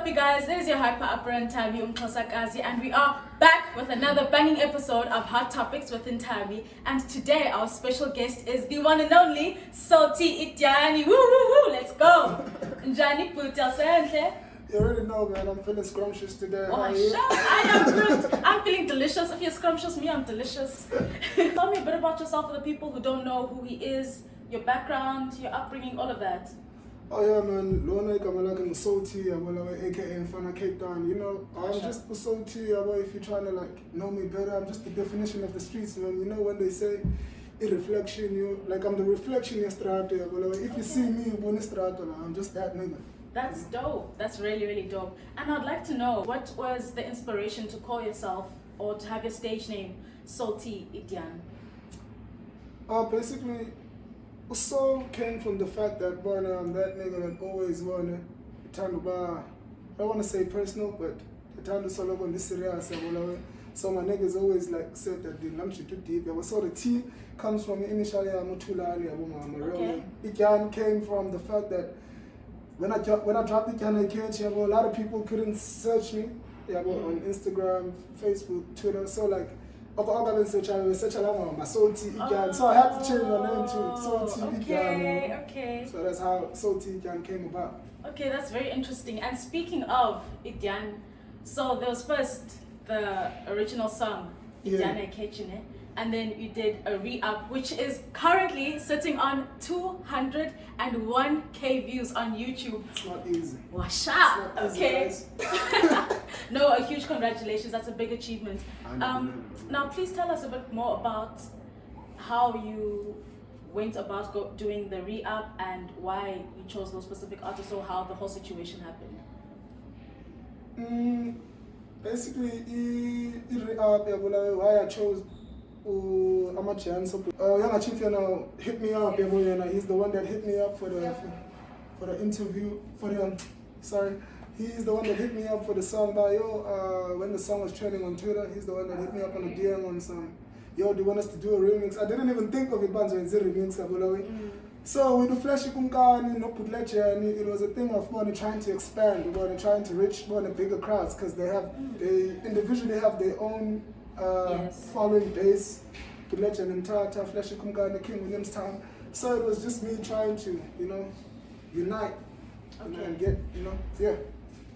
you guys? This is your hyper upper Ntabi Umxhosakazi, and we are back with another banging episode of Hot Topics with Ntabi. And today our special guest is the one and only Salty Idyan. Woo woo woo! Let's go. Njani Putel. You already know, man. I'm feeling scrumptious today. Oh, I am good. I'm feeling delicious. If you're scrumptious, me, I'm delicious. Tell me a bit about yourself for the people who don't know who he is, your background, your upbringing, all of that. Oh yeah, man. Lona I'm salty, aka Mfana Cape Town. You know, I'm just salty. If you're trying to know me better, I'm just the definition of the streets, man. You know when they say a reflection, I'm the reflection of strata. If you see me, I'm just that nigga. That's dope. That's really, really dope. And I'd like to know, what was the inspiration to call yourself or to have your stage name Salty Idyan? Basically, so came from the fact that I'm that nigga that always wanna turn to bar. I don't wanna say personal, but the time to solo on this serious. So my niggas always said that the lunch too deep. So the T comes from initially I'm Okay. Idyan came from the fact that when I dropped Idyan Catch, a lot of people couldn't search me on Instagram, Facebook, Twitter. So search my Salty Idyan. So I had to change my name to Salty Idyan. Okay. So that's how Salty Idyan came about. Okay, that's very interesting. And speaking of Idyan, so there was first the original song, Idyan Catchine, and then you did a reup, which is currently sitting on 201k views on YouTube. It's not easy. Washa! Okay. Easy, No, a huge congratulations. That's a big achievement. Now, please tell us a bit more about how you went about doing the reup and why you chose those specific artists, or how the whole situation happened. Basically, why I chose I'm a chance. Young Chief, hit me up. He's the one that hit me up for the interview. He's the one that hit me up for the song by when the song was trending on Twitter. He's the one that hit me up on the DM on some. Yo, do you want us to do a remix? I didn't even think of it, but it's a remix. So with the flashy kumkani, no put lecture, and it was a thing of trying to expand, trying to reach bigger crowds, because they individually have their own following base. Put lecture and Tata, flashy kumkani, King Williamstown. So it was just me trying to, unite, and get,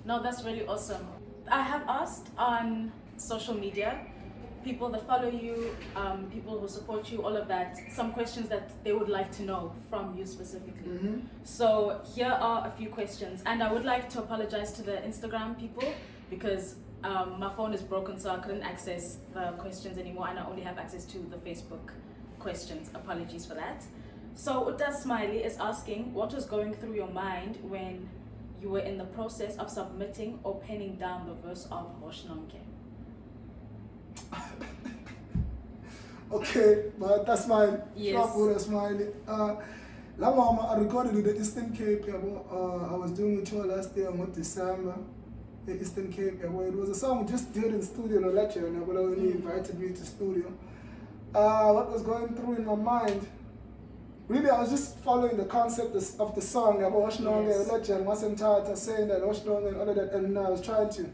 No, that's really awesome. I have asked on social media, people that follow you, people who support you, all of that, some questions that they would like to know from you specifically. So here are a few questions, and I would like to apologize to the Instagram people because my phone is broken, so I couldn't access the questions anymore, and I only have access to the Facebook questions. Apologies for that. So Uta Smiley is asking, what was going through your mind when you were in the process of submitting or penning down the verse of Hoshnonke? Okay, but that's mine. Yes. That's mine. I recorded in the Eastern Cape. I was doing a tour last year in December. The Eastern Cape. It was a song we just did in studio in a lecture, and when he invited me to studio. What was going through in my mind? Really, I was just following the concept of the song. Saying that and all of that, and I was trying to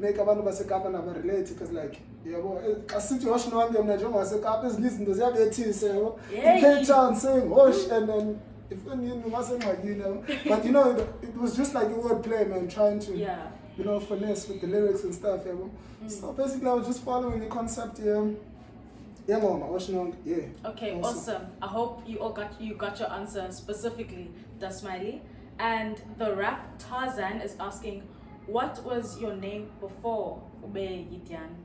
make abantu baseKapa nabo relate, because asithi Hoshnonke mina njengoba waseKapa ezinye izinto ziyabethisa Cape Town saying Hosh, and then if but it was just like a word play, man, trying to finesse with the lyrics and stuff. So basically I was just following the concept. Okay, awesome. I hope you got your answer specifically, Dasmiley. And the rap Tarzan is asking, what was your name before Ube Idyan?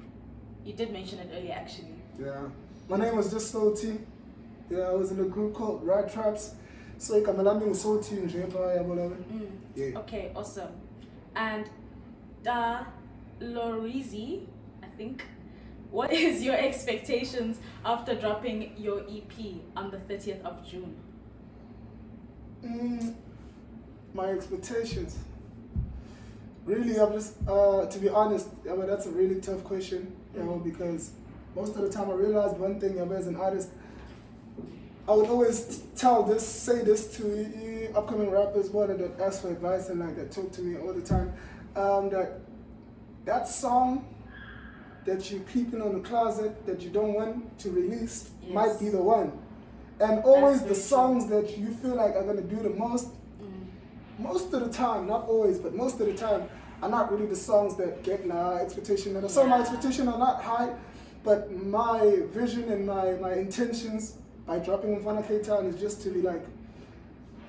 You did mention it earlier, actually. Yeah, my name was just Salty. Yeah, I was in a group called Rad Traps. So you can be Salty in Okay, awesome. And Da Lorizi, I think, what is your expectations after dropping your EP on the 30th of June? My expectations. Really, I'm just, to be honest, that's a really tough question, because most of the time I realized one thing, as an artist, I would always say this to upcoming rappers, that ask for advice and that talk to me all the time. that song that you're keeping on the closet that you don't want to release might be the one. And always the songs that you feel like are gonna do the most of the time, not always, but most of the time, are not really the songs that get my expectation. And so my expectations are not high, but my vision and my intentions by dropping Mfana Cape Town is just to be like,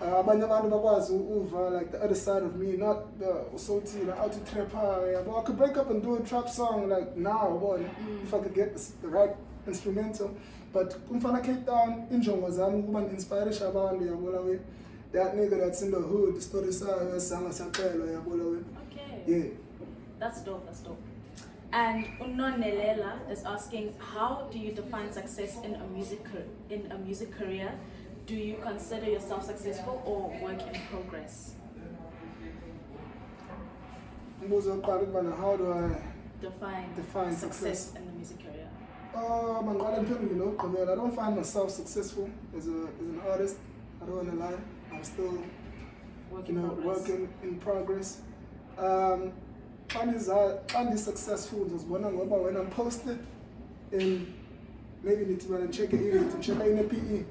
like the other side of me, not the salty, like out to trap. I could break up and do a trap song like now, if I could get the right instrumental. But Mfana Cape Town, injongo zami ukuba inspiration abantu yabona we. That nigga that's in the hood, the story sang yabona we. Okay. Yeah. That's dope. And Unonelela is asking, how do you define success in a music career? Do you consider yourself successful or work in progress? How do I define success in the music career? I don't find myself successful as an artist. I don't want to lie. I'm still working in progress. Find successful when I'm posted in maybe need to check in a PE.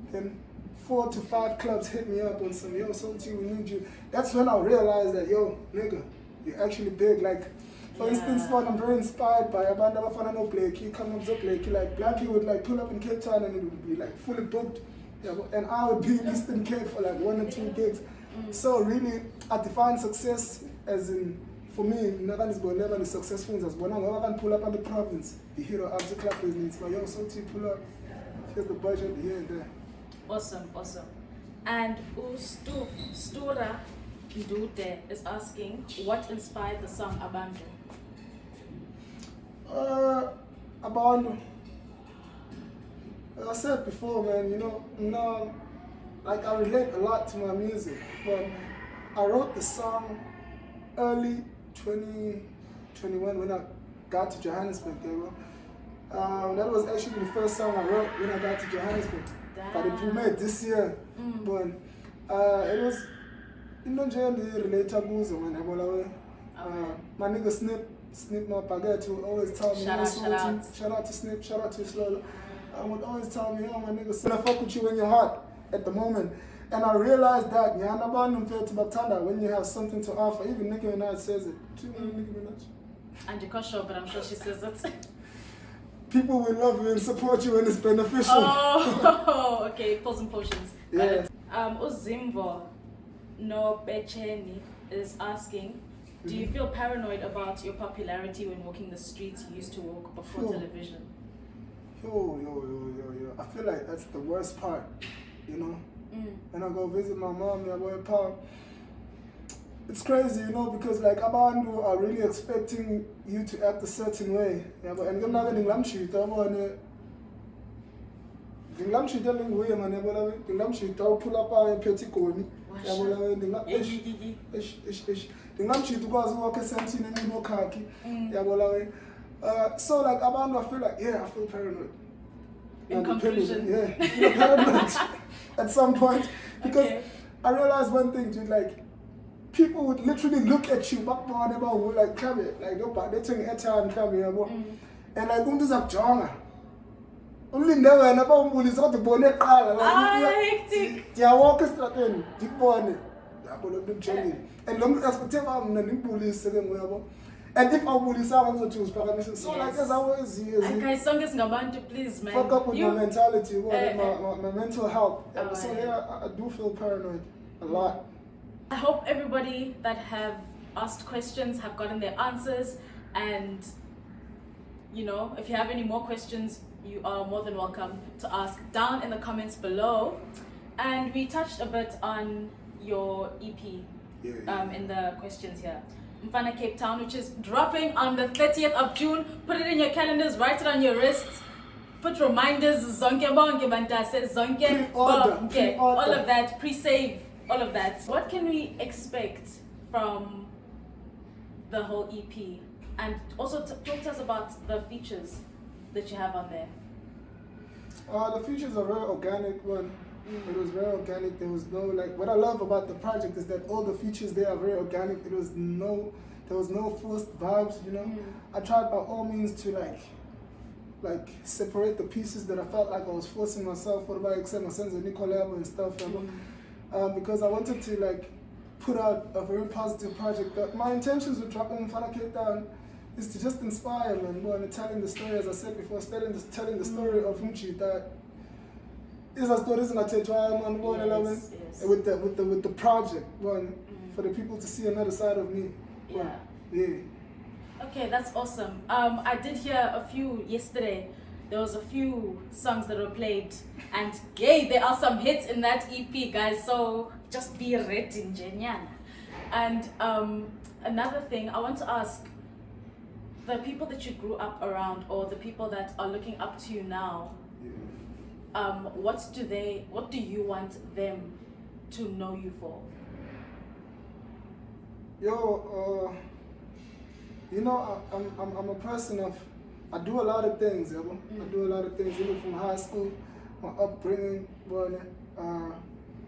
Then 4 to 5 clubs hit me up on some, yo, Salty, we need you. That's when I realized that, yo, nigga, you're actually big. Like, for instance, I'm very inspired by Abanda Mfana no Blakey, come up to Blakey. Like, Blackie would like pull up in Cape Town and it would be like fully booked. Yeah, and I would be in Eastern Cape for like 1 or 2 gigs. So really, I define success as in, for me, never is successful as when I can pull up on the province, the hero of the club business. But yo, Salty, pull up, here's the budget here and there. Awesome. And Stura Ndude is asking, what inspired the song Abantu? Abantu. As I said before, man, like I relate a lot to my music, but I wrote the song early 2021 when I got to Johannesburg, that was actually the first song I wrote when I got to Johannesburg. But it made this year. But it was relatable when my nigga Snip my baguette who always tell me, shout out to Snip, shout out to Slow. I would always tell me, yo, my nigga, I fuck with you when you're hot at the moment. And I realized that when you have something to offer, even Nicki Minaj says it. And you're sure, but I'm sure she says it. People will love you and support you when it's beneficial. Oh, okay, pulls and potions. Yeah. Uzimvo No Becheni is asking, do you feel paranoid about your popularity when walking the streets you used to walk before television? Yo. I feel like that's the worst part, When I go visit my mom, it's crazy, because like Abantu are really expecting you to act a certain way. And I'm not going to pull up a petty cone. So like Abantu, I feel like, I feel paranoid. In conclusion, I feel paranoid at some point because I realized one thing, dude, like people would literally look at you, like come it, like they're taking airtime, come here, and like this up jonga. Only never and about bullies out the bonnet car. Hectic. Yeah, walk a straight in, deep bonnet. And long as whatever police and if our police are also choose permission, so like as always, okay, song is Ngabantu, please, man. Fuck up with my mentality, my mental health. So I do feel paranoid a lot. I hope everybody that have asked questions have gotten their answers, and if you have any more questions, you are more than welcome to ask down in the comments below. And we touched a bit on your EP in the questions here. Mfana Cape Town, which is dropping on the 30th of June. Put it in your calendars, write it on your wrists, put reminders, zonke bonke bantase, zonke bonke, all of that, pre-save, all of that. What can we expect from the whole EP? And also talk to us about the features that you have on there. The features are very organic one. It was very organic. There was no like. What I love about the project is that all the features there are very organic. There was no forced vibes. You know, I tried by all means to like separate the pieces that I felt like I was forcing myself. What about except my sons and collab and stuff. Because I wanted to like put out a very positive project. But my intentions with dropping Mfana Cape Town is to just inspire, man, and telling the story, as I said before, telling the story of Umchi that is a story in a with the project, for the people to see another side of me. Okay, that's awesome. I did hear a few yesterday. There was a few songs that were played, and yay, there are some hits in that EP, guys. So just be ready, Njanyana. And another thing, I want to ask the people that you grew up around, or the people that are looking up to you now. What do you want them to know you for? You know, I'm a person of, I do a lot of things, I do a lot of things, even from high school, my upbringing,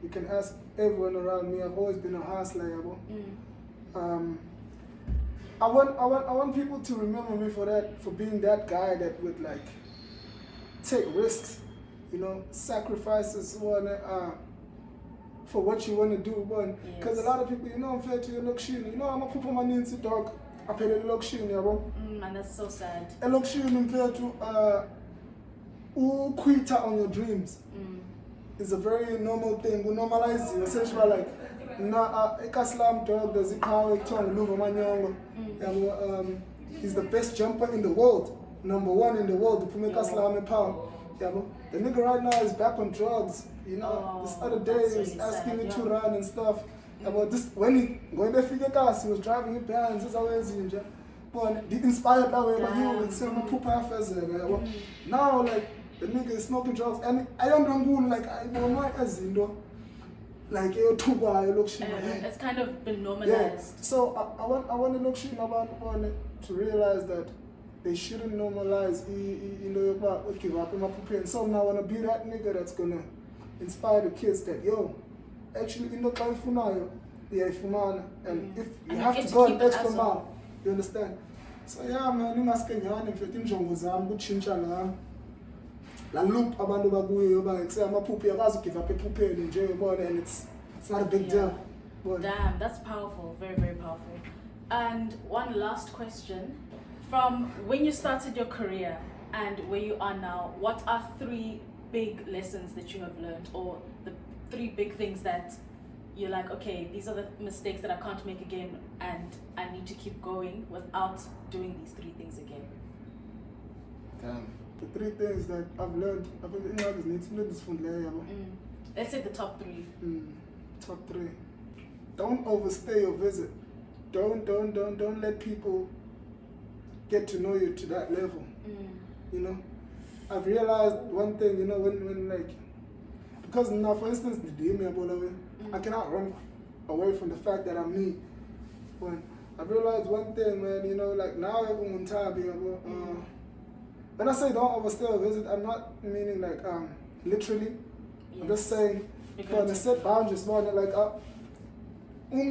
you can ask everyone around me. I've always been a hustler, I want people to remember me for being that guy that would like take risks, you know, sacrifices for what you want to do, because a lot of people, you know, I'm fair to your luxury, you know, I'm a put my name to dog. I paid a luxury, and that's so sad. A luxury I'm fair to quit on your dreams. It's a very normal thing. We normalize it. Essentially, like, Ikaslam dog does it how it turn he's the best jumper in the world, #1 in the world. The Ikaslam power. The nigga right now is back on drugs. You know, this other day he was asking me to run and stuff. About this when they figure cars, he was driving in bands. It's always injured. But the inspired that way, but he would say, now like the nigga is smoking drugs, and I don't know like I don't know as you know. Like it's kind of been normalized. Yeah. So I want the luxury to realize that they shouldn't normalize give up in my puppy. And so now I wanna be that nigga that's gonna inspire the kids that actually in the time for now, and if you have to go an extra mile, you understand? So yeah, man, you must get your if you're in good la loop abantu bakuyo say I'm a poopy, I give up a poopy and enjoy and it's not a big deal. Damn, that's powerful, very, very powerful. And one last question. From when you started your career and where you are now, what are 3 big lessons that you have learned, or the 3 big things that you're like, okay, these are the mistakes that I can't make again, and I need to keep going without doing these 3 things again? Damn. The 3 things that I've learned, Let's say the top 3. Top 3. Don't overstay your visit. Don't let people get to know you to that level. You know, I've realized one thing. You know, when like, because now, for instance, the DM I cannot run away from the fact that I'm me. When I realized one thing, man, you know, like now everyone Ntabi. When I say don't overstay a visit, I'm not meaning like literally. Yes. I'm just saying, to set boundaries, more like yeah,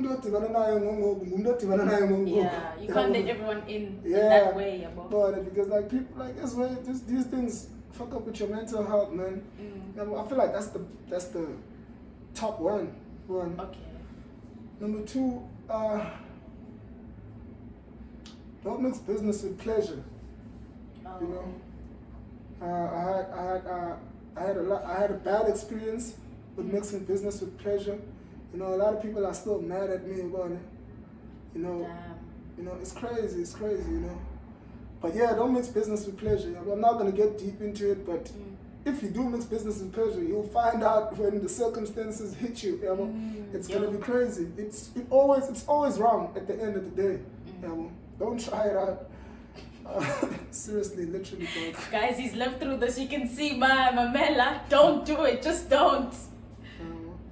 you can't let everyone in that way. But because like people like this way, these things fuck up with your mental health, man. I feel like that's the top one. Okay. Number 2, don't mix business with pleasure. You know, I had a bad experience with mixing business with pleasure. You know, a lot of people are still mad at me about it. You know, Damn. You know, it's crazy, you know. But yeah, don't mix business with pleasure. I'm not gonna get deep into it, but if you do mix business with pleasure, you'll find out when the circumstances hit you. It's gonna be crazy. It's always wrong at the end of the day. Don't try it out. Seriously, literally don't. Guys, he's lived through this. You can see my Mamela. Don't do it. Just don't.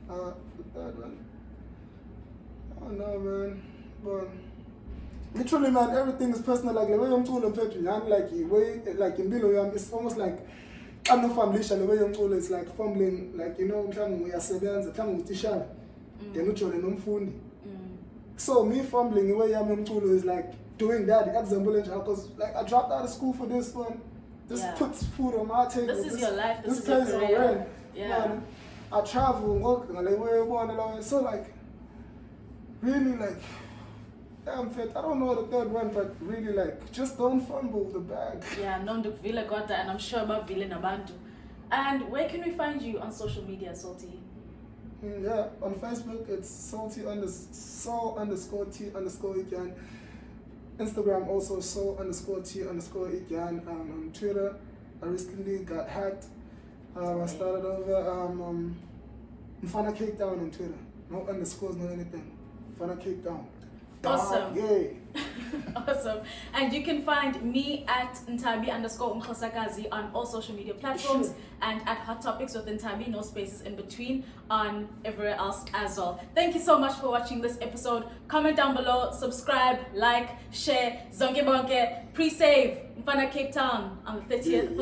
The third one. Oh no, man. But literally, man, everything is personal. Like the way I'm told, I'm like in below, it's almost like I'm not fumblisha the way umculo is like fumbling, like you know, mhlawumbe uyasebenza, mhlawumbe utishara, then ujole nomfundi. So me fumbling the way yami umculo is like doing that. Example, because like I dropped out of school for this one. This puts food on my table. This is your life. This is pays your my career. rent. Yeah. Man, I travel, work, so like really like. Damn fit. I don't know the third one, but really like just don't fumble the bag. Yeah, nondukvile kodwa, and I'm sure about vile nabantu. And where can we find you on social media, Salty? Yeah, on Facebook it's Soul_T_Idyan. Instagram also Soul_T_Idyan. On Twitter, I recently got hacked. I started over Mfana Cape Town on Twitter. No underscores, no anything. Mfana Cape Town. Awesome. Yeah. Awesome. And you can find me at Ntabi _Umxhosakazi on all social media platforms and at Hot Topics with Ntabi, no spaces in between, on everywhere else as well. Thank you so much for watching this episode. Comment down below, subscribe, like, share, zonke bonke, pre-save Mfana Cape Town on the 30th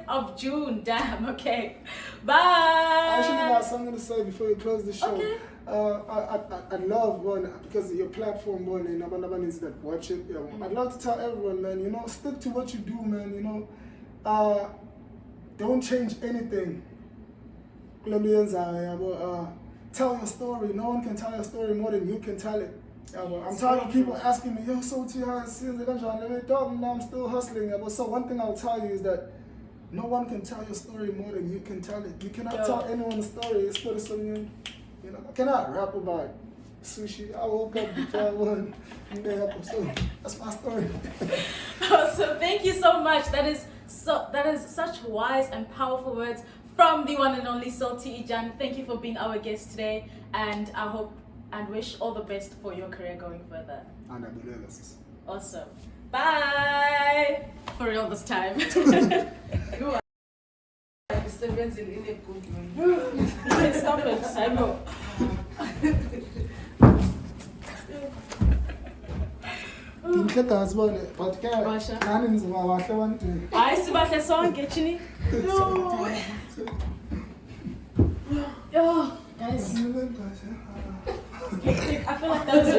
of June. Damn, okay. Bye. I actually got something to say before you close the show. Okay. I love one because your platform one and Naban needs that watch it. Yeah, I'd love to tell everyone, man, you know, stick to what you do, man, you know. Don't change anything. Tell your story. No one can tell your story more than you can tell it. I'm tired of people asking me, yo, so I'm still hustling. So one thing I'll tell you is that no one can tell your story more than you can tell it. You cannot tell anyone a story. It's not something. You know, I cannot rap about sushi. I woke up before one episode. That's my story. So thank you so much. That is such wise and powerful words from the one and only Salty Idyan. Thank you for being our guest today, and I hope and wish all the best for your career going further. And I believe this. Awesome. Bye. For real this time. Stop it. I know. But Hayi sibahle sonke chini. Yo, guys. I feel like that was a